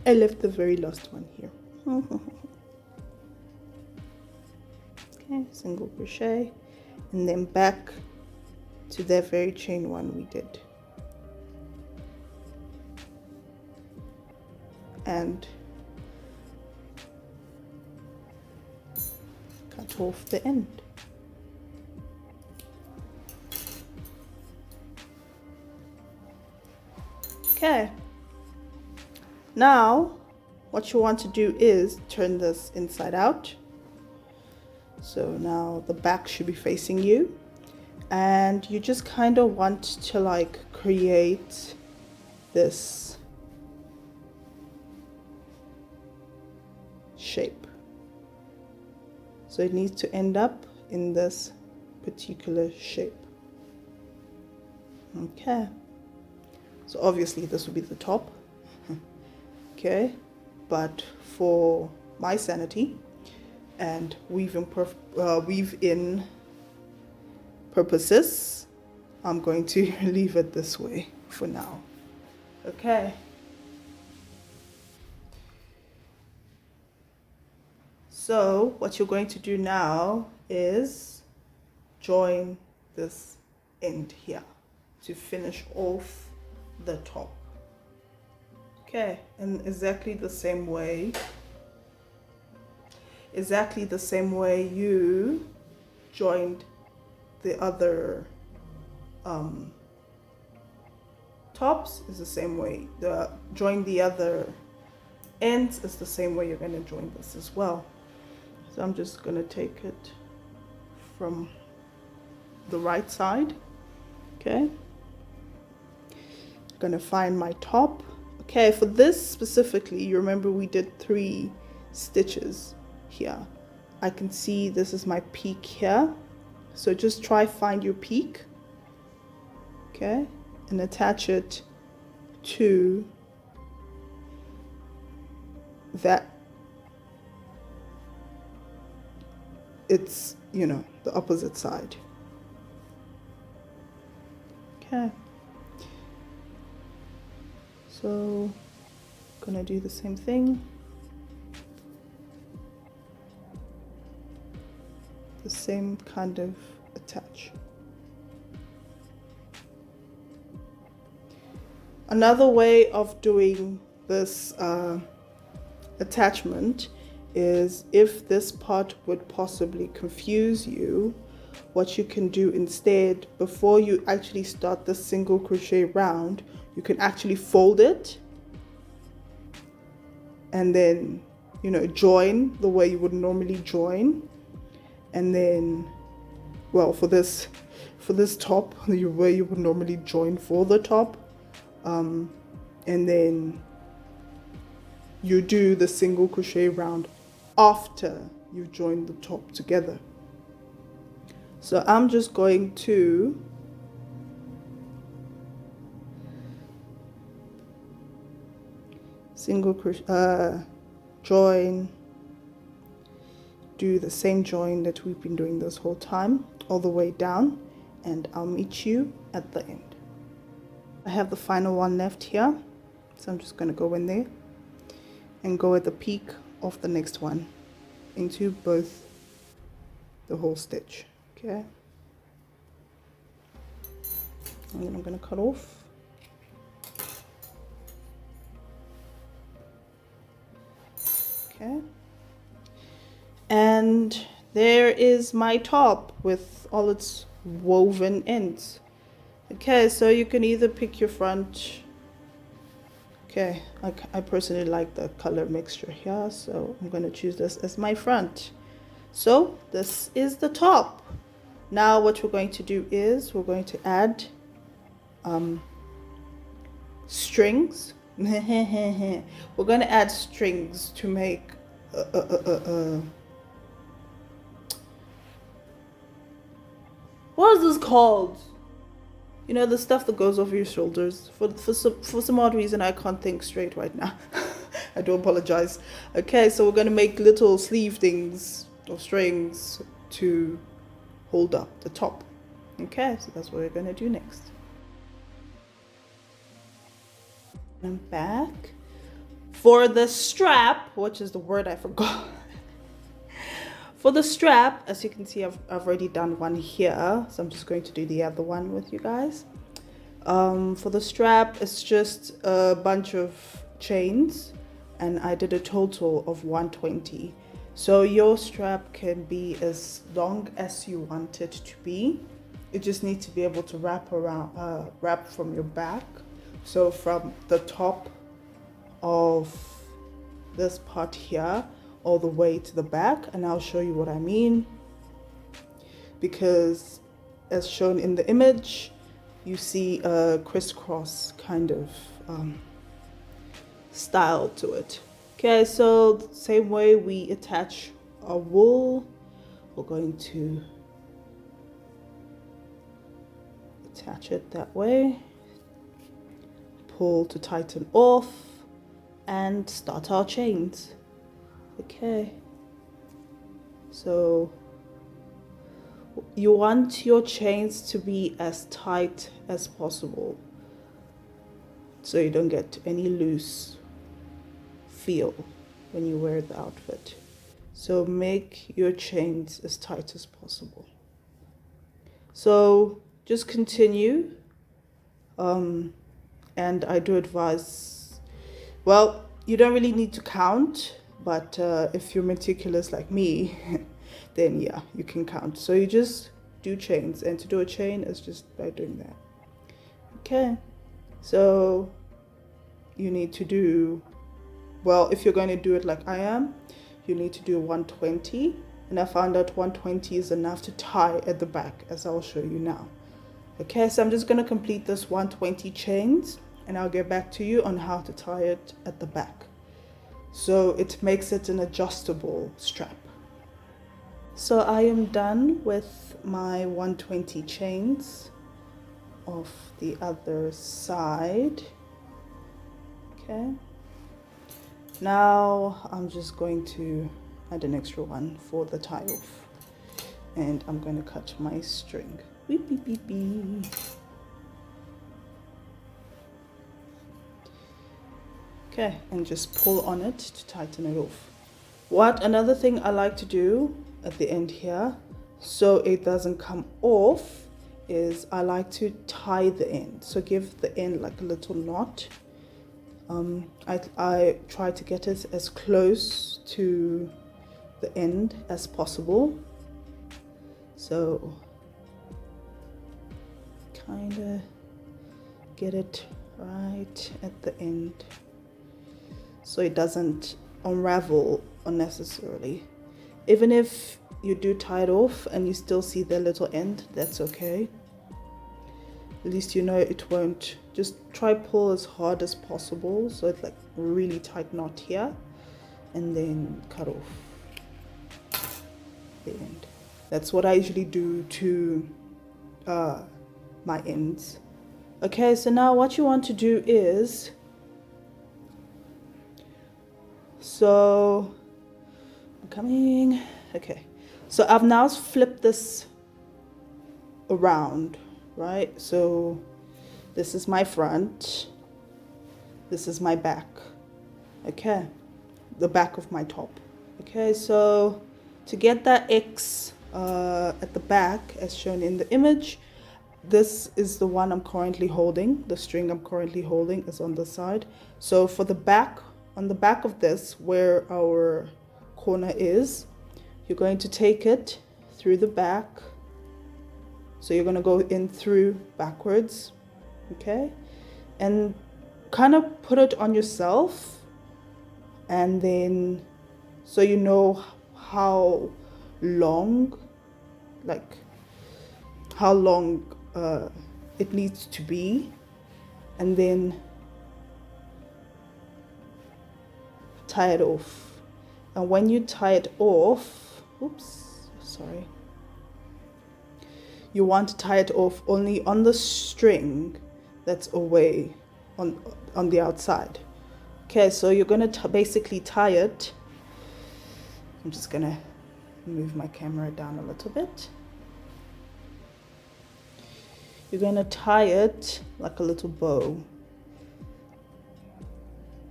I left the very last one here. Okay, single crochet, and then back to that very chain one we did, and cut off the end. Okay, now what you want to do is turn this inside out. So now the back should be facing you, and you just kind of want to like create this shape. So it needs to end up in this particular shape. Okay, so obviously this will be the top. Okay, but for my sanity and weave in purposes, I'm going to leave it this way for now. Okay, so what you're going to do now is join this end here to finish off the top. Okay, and exactly the same way you joined the other tops is the same way. Join the other ends is the same way you're going to join this as well. So I'm just going to take it from the right side. Okay, I'm going to find my top. Okay, for this specifically, you remember we did 3 stitches here. I can see this is my peak here, so just try find your peak, okay, and attach it to that it's, you know, the opposite side. Okay. So I'm gonna do the same thing. The same kind of attach. Another way of doing this attachment is, if this part would possibly confuse you, what you can do instead, before you actually start the single crochet round, you can actually fold it and then, you know, join the way you would normally join. And then, well, for this top, the way you would normally join for the top, and then you do the single crochet round after you join the top together. So I'm just going to single crochet, join, do the same join that we've been doing this whole time, all the way down, and I'll meet you at the end. I have the final one left here, so I'm just going to go in there and go at the peak of the next one into both the whole stitch. Okay, and then I'm going to cut off. Okay, and there is my top with all its woven ends. Okay, so you can either pick your front. Okay, I personally like the color mixture here, so I'm going to choose this as my front. So this is the top. Now what we're going to do is we're going to add strings. We're going to add strings to make what is this called? You know, the stuff that goes over your shoulders. For some odd reason, I can't think straight right now. I do apologize. Okay, so we're going to make little sleeve things or strings to hold up the top. Okay, so that's what we're going to do next. I'm back. For the strap, which is the word I forgot. For the strap, as you can see, I've already done one here, so I'm just going to do the other one with you guys. For the strap, it's just a bunch of chains, and I did a total of 120. So your strap can be as long as you want it to be. You just need to be able to wrap around, wrap from your back. So from the top of this part here all the way to the back, and I'll show you what I mean, because as shown in the image you see a crisscross kind of style to it. Okay, so the same way we attach our wool, we're going to attach it that way, pull to tighten off, and start our chains. Okay, so you want your chains to be as tight as possible so you don't get any loose feel when you wear the outfit. So make your chains as tight as possible. So just continue, and I do advise, well, you don't really need to count, but if you're meticulous like me, then yeah, you can count. So you just do chains, and to do a chain is just by doing that. Okay, so you need to do, well, if you're going to do it like I am, you need to do 120, and I found out 120 is enough to tie at the back, as I'll show you now. Okay, so I'm just going to complete this 120 chains, and I'll get back to you on how to tie it at the back. So it makes it an adjustable strap. So I am done with my 120 chains of the other side. Okay, Now I'm just going to add an extra one for the tie off, and I'm going to cut my string. Beep, beep, beep, beep. Okay, and just pull on it to tighten it off. Another thing I like to do at the end here, so it doesn't come off, is I like to tie the end. So give the end like a little knot. I try to get it as close to the end as possible. So kind of get it right at the end so it doesn't unravel unnecessarily. Even if you do tie it off and you still see the little end, that's okay. At least you know it won't. Just try pull as hard as possible so it's like really tight knot here, and then cut off the end. That's what I usually do to my ends. Okay, so now what you want to do is, so I'm coming. Okay, so I've now flipped this around, right? So this is my front, this is my back. Okay, the back of my top. Okay, so to get that X at the back as shown in the image, this is the one I'm currently holding. The string I'm currently holding is on the side. So for the back, on the back of this, where our corner is, you're going to take it through the back. So you're going to go in through backwards, okay? And kind of put it on yourself, and then so you know how long, like how long it needs to be, and then tie it off. And when you tie it off, oops, sorry, you want to tie it off only on the string that's away on the outside. Okay, so you're going to basically tie it. I'm just going to move my camera down a little bit. You're going to tie it like a little bow.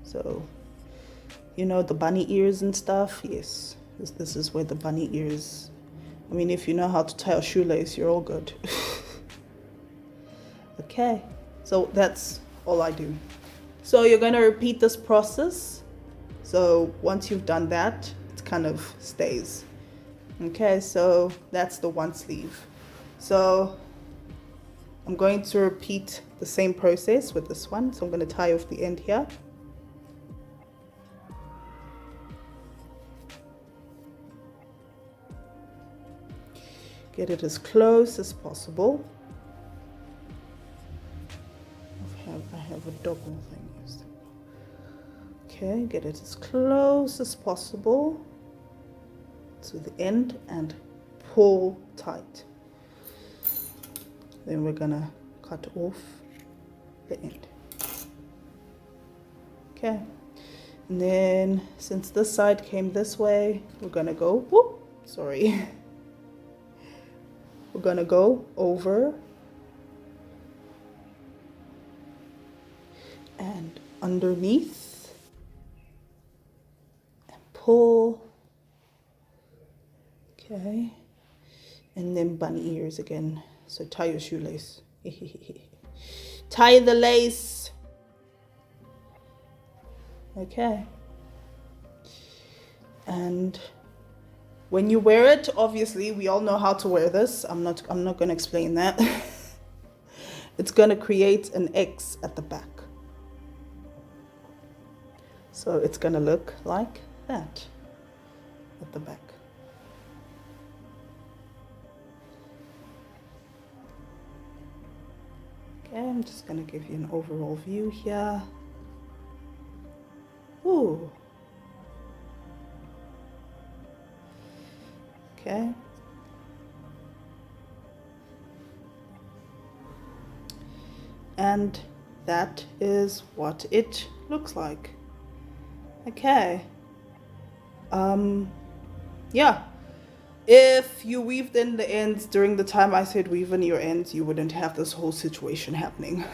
So, you know the bunny ears and stuff? Yes, this is where the bunny ears, I mean, if you know how to tie a shoelace, you're all good. Okay, so that's all I do. So you're going to repeat this process. So once you've done that, it kind of stays. Okay, so that's the one sleeve. So I'm going to repeat the same process with this one. So I'm going to tie off the end here. Get it as close as possible. I have a double thing. Okay, get it as close as possible to the end and pull tight. Then we're gonna cut off the end. Okay, and then since this side came this way, we're gonna go, whoop, sorry. We're gonna go over and underneath and pull. Okay, and then bunny ears again. So tie your shoelace. Tie the lace. Okay. And when you wear it, obviously we all know how to wear this. I'm not going to explain that. It's going to create an X at the back. So it's going to look like that at the back. Okay, I'm just going to give you an overall view here. Ooh. Okay. And that is what it looks like. Okay. Yeah. If you weaved in the ends during the time I said weave in your ends, you wouldn't have this whole situation happening.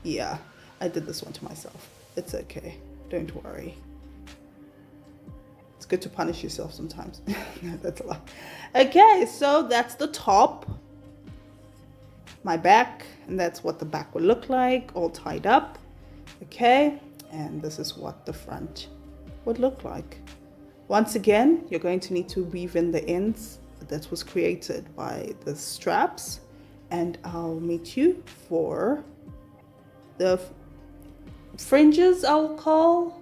Yeah, I did this one to myself. It's okay. Don't worry. It's good to punish yourself sometimes. That's a lot. Okay, so that's the top. My back, and that's what the back will look like, all tied up. Okay, and this is what the front would look like. Once again, you're going to need to weave in the ends that was created by the straps, and I'll meet you for the fringes. I'll call,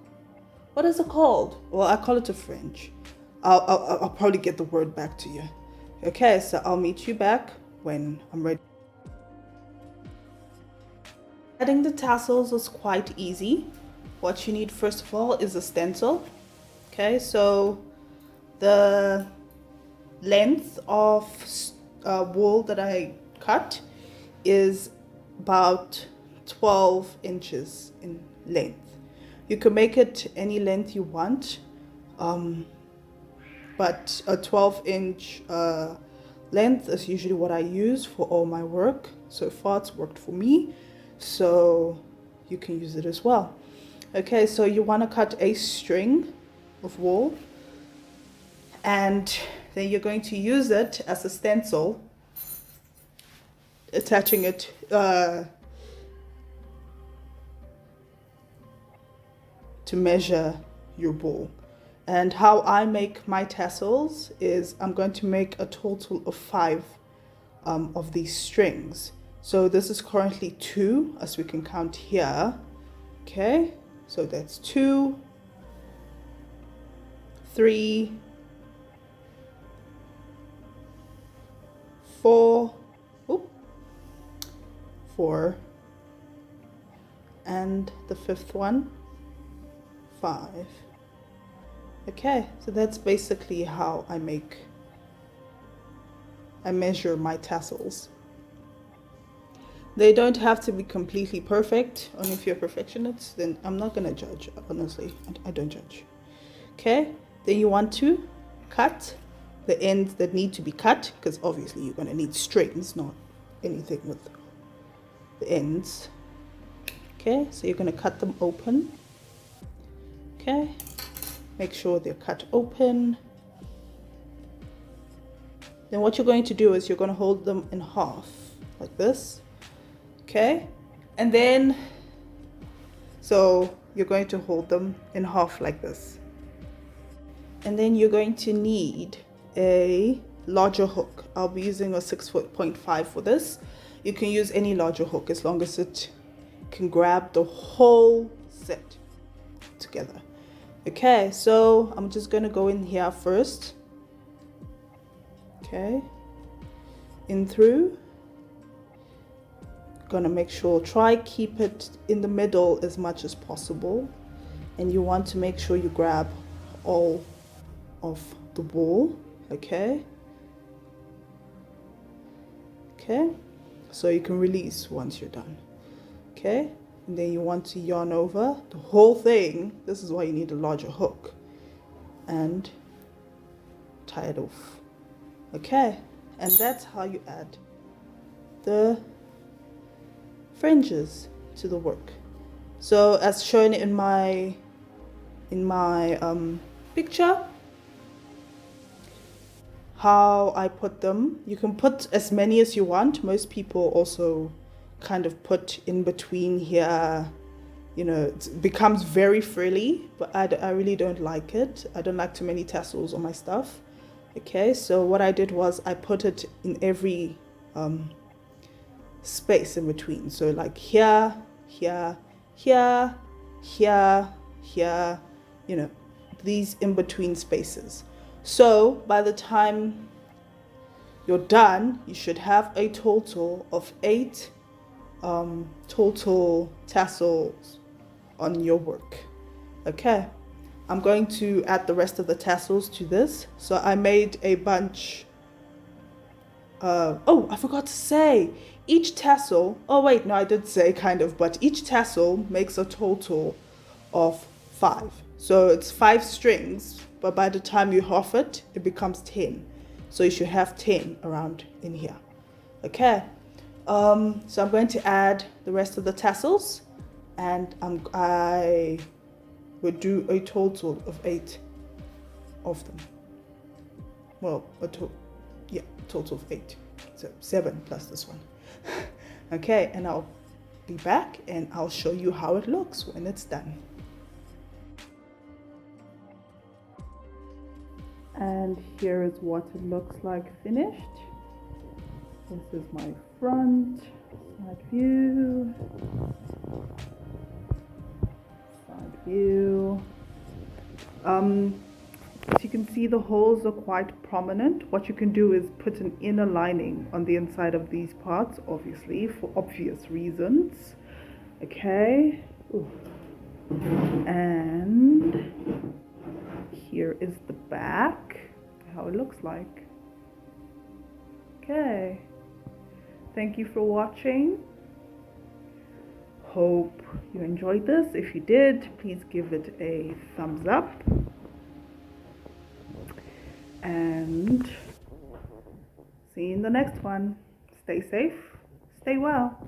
what is it called? Well, I call it a fringe. I'll probably get the word back to you. Okay, so I'll meet you back when I'm ready. Adding the tassels is quite easy. What you need first of all is a stencil. Okay, so the length of wool that I cut is about 12 inches in length. You can make it any length you want, but a 12-inch length is usually what I use for all my work. So far it's worked for me, so you can use it as well. Okay, so you want to cut a string of wool, and then you're going to use it as a stencil, attaching it to measure your ball. And how I make my tassels is I'm going to make a total of 5 of these strings. So this is currently 2, as we can count here. Okay, so that's 2, 3, 4, 4, and the 5th one, 5. Okay, so that's basically how I measure my tassels. They don't have to be completely perfect. Only if you're a perfectionist, then I'm not gonna judge. Honestly, I don't judge. Okay, then you want to cut the ends that need to be cut, because obviously you're gonna need strings, not anything with the ends. Okay, so you're gonna cut them open. Okay, make sure they're cut open. Then what you're going to do is you're going to hold them in half like this. Okay, and then so you're going to hold them in half like this, and then you're going to need a larger hook. I'll be using a 6.5 for this. You can use any larger hook as long as it can grab the whole set together. Okay, so I'm just gonna go in here first. Okay, in through. Gonna make sure, try keep it in the middle as much as possible, and you want to make sure you grab all of the wool. Okay, okay, so you can release once you're done. Okay, and then you want to yarn over the whole thing. This is why you need a larger hook, and tie it off. Okay, and that's how you add the fringes to the work. So as shown in my picture, how I put them, you can put as many as you want. Most people also kind of put in between here, you know, it becomes very frilly, but I really don't like it. I don't like too many tassels on my stuff. Okay, so what I did was I put it in every space in between. So like here, here, here, here, here, you know, these in between spaces. So by the time you're done, you should have a total of 8 total tassels on your work. Okay, I'm going to add the rest of the tassels to this. So I made a bunch. Oh, I forgot to say, each tassel, oh wait, no, I did say kind of, but each tassel makes a total of 5. So it's 5 strings, but by the time you half it, it becomes 10. So you should have 10 around in here. Okay. So I'm going to add the rest of the tassels, and I would do a total of 8 of them. Well, total of 8. So 7 plus this one. Okay, and I'll be back and I'll show you how it looks when it's done. And here is what it looks like finished. This is my front, side view, as you can see, the holes are quite prominent. What you can do is put an inner lining on the inside of these parts, obviously, for obvious reasons. Okay. Ooh. And here is the back, how it looks like. Okay. Thank you for watching. Hope you enjoyed this. If you did, please give it a thumbs up. And see you in the next one. Stay safe, stay well.